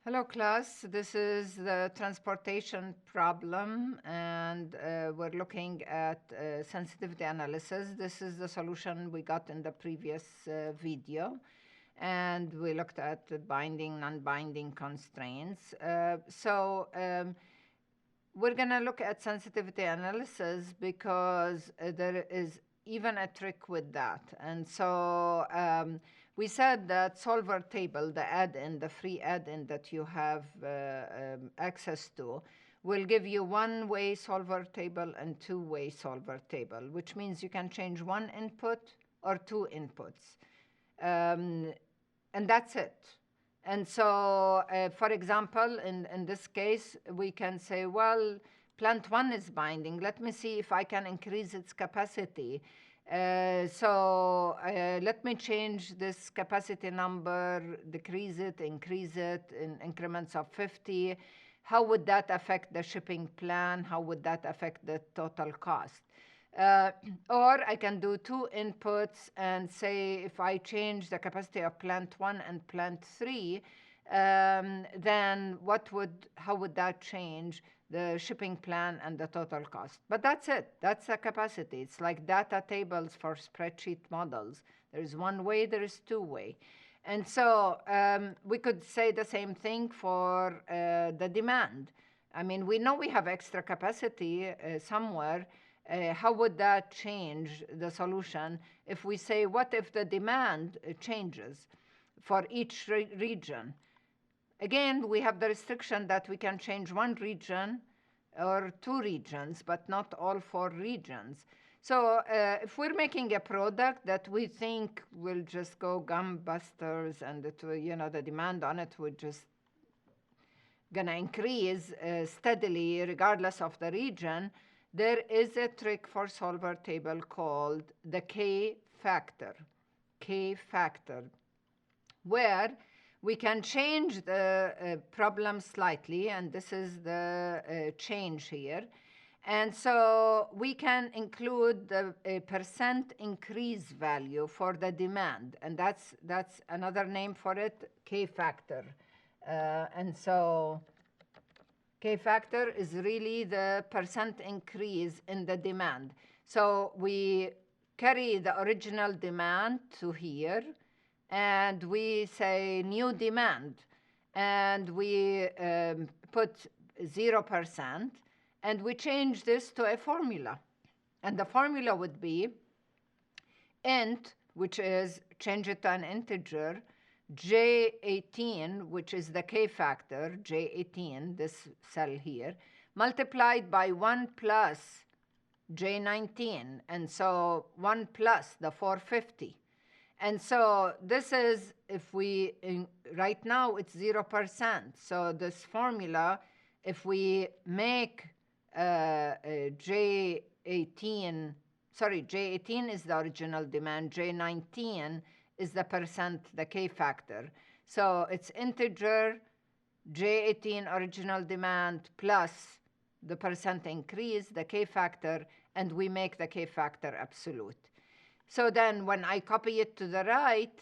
Hello class, this is the transportation problem and we're looking at sensitivity analysis. This is the solution we got in the previous video, and we looked at the binding, non-binding constraints. We're going to look at sensitivity analysis because there is even a trick with that. And so we said that solver table, the add-in, the free add-in that you have access to, will give you one-way solver table and two-way solver table, which means you can change one input or two inputs. And that's it. And so, for example, in this case, we can say, well, plant 1 is binding. Let me see if I can increase its capacity. Let me change this capacity number, decrease it, increase it in increments of 50. How would that affect the shipping plan? How would that affect the total cost? Or I can do two inputs and say if I change the capacity of plant 1 and plant 3, then how would that change the shipping plan and the total cost? But that's it. That's the capacity. It's like data tables for spreadsheet models. There is one way, there is two way. And so we could say the same thing for the demand. I mean, we know we have extra capacity somewhere. How would that change the solution if we say, what if the demand changes for each region? Again, we have the restriction that we can change one region or two regions, but not all four regions. So if we're making a product that we think will just go gangbusters and the demand on it would just gonna increase steadily regardless of the region, there is a trick for solver table called the K factor, where we can change the problem slightly, and this is the change here. And so we can include the percent increase value for the demand, and that's another name for it, K factor. And so K factor is really the percent increase in the demand. So we carry the original demand to here, and we say new demand, and we put 0%, and we change this to a formula. And the formula would be int, which is change it to an integer, J18, which is the K factor, J18, this cell here, multiplied by 1 plus J19, and so 1 plus the 450. And so this is, if we, right now it's 0%. So this formula, if we make J18 is the original demand, J19 is the percent, the K factor. So it's integer, J18 original demand plus the percent increase, the K factor, and we make the K factor absolute. So then when I copy it to the right,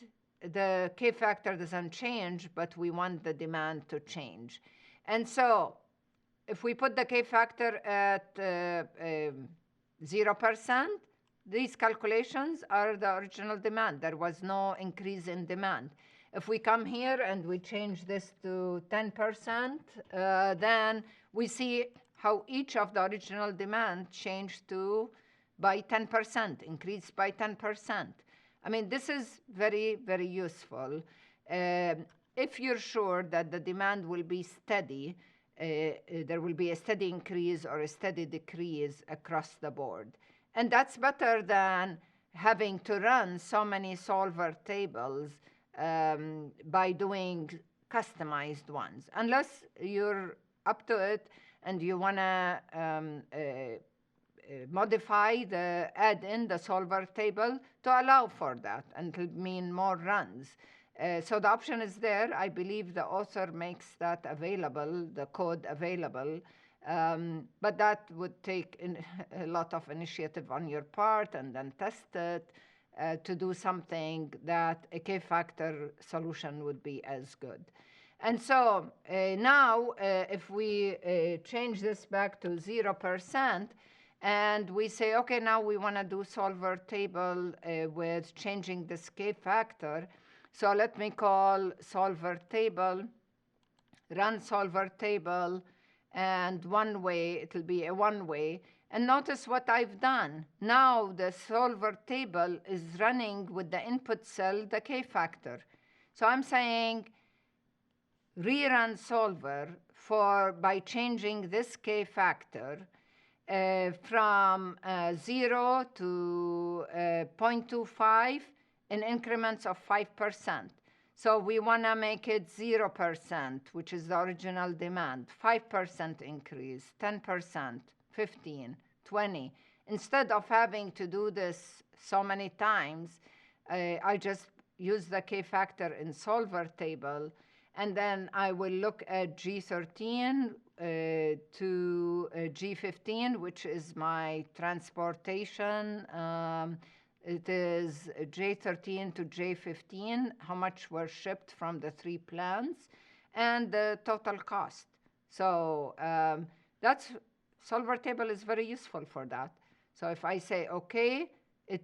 the K factor doesn't change, but we want the demand to change. And so if we put the K factor at 0%, these calculations are the original demand. There was no increase in demand. If we come here and we change this to 10%, then we see how each of the original demand changed by 10%, increased by 10%. I mean, this is very, very useful. If you're sure that the demand will be steady, there will be a steady increase or a steady decrease across the board. And that's better than having to run so many solver tables by doing customized ones. Unless you're up to it and you want to modify the add-in, the solver table, to allow for that and to mean more runs. So the option is there. I believe the author makes that available, the code available. But that would take a lot of initiative on your part, and then test it to do something that a K-factor solution would be as good. And so now if we change this back to 0%, and we say, okay, now we want to do solver table with changing this K factor. So let me call solver table, run solver table, and one way, it'll be a one way. And notice what I've done. Now the solver table is running with the input cell, the K factor. So I'm saying rerun solver by changing this K factor from 0 to 0.25 in increments of 5%. So we want to make it 0%, which is the original demand, 5% increase, 10%, 15, 20. Instead of having to do this so many times, I just use the K factor in solver table, and then I will look at G13 to G15, which is my transportation. It is J13 to J15, how much were shipped from the 3 plants, and the total cost. So that's solver table is very useful for that. So if I say, okay, it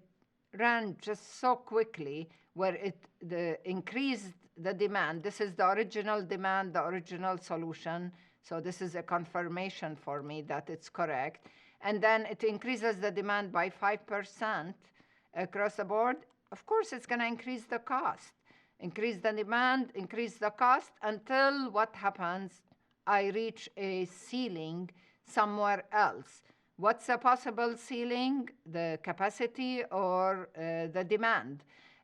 ran just so quickly where it increased the demand. This is the original demand, the original solution. So this is a confirmation for me that it's correct. And then it increases the demand by 5% across the board. Of course, it's going to increase the cost. Increase the demand, increase the cost, until what happens? I reach a ceiling somewhere else. What's a possible ceiling? The capacity or the demand?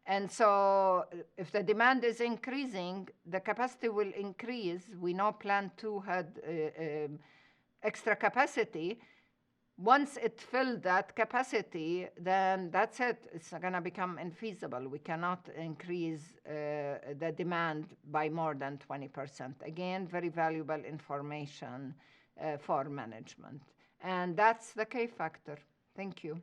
And so if the demand is increasing, the capacity will increase. We know Plant 2 had extra capacity. Once it filled that capacity, then that's it. It's going to become infeasible. We cannot increase the demand by more than 20%. Again, very valuable information for management. And that's the K factor. Thank you.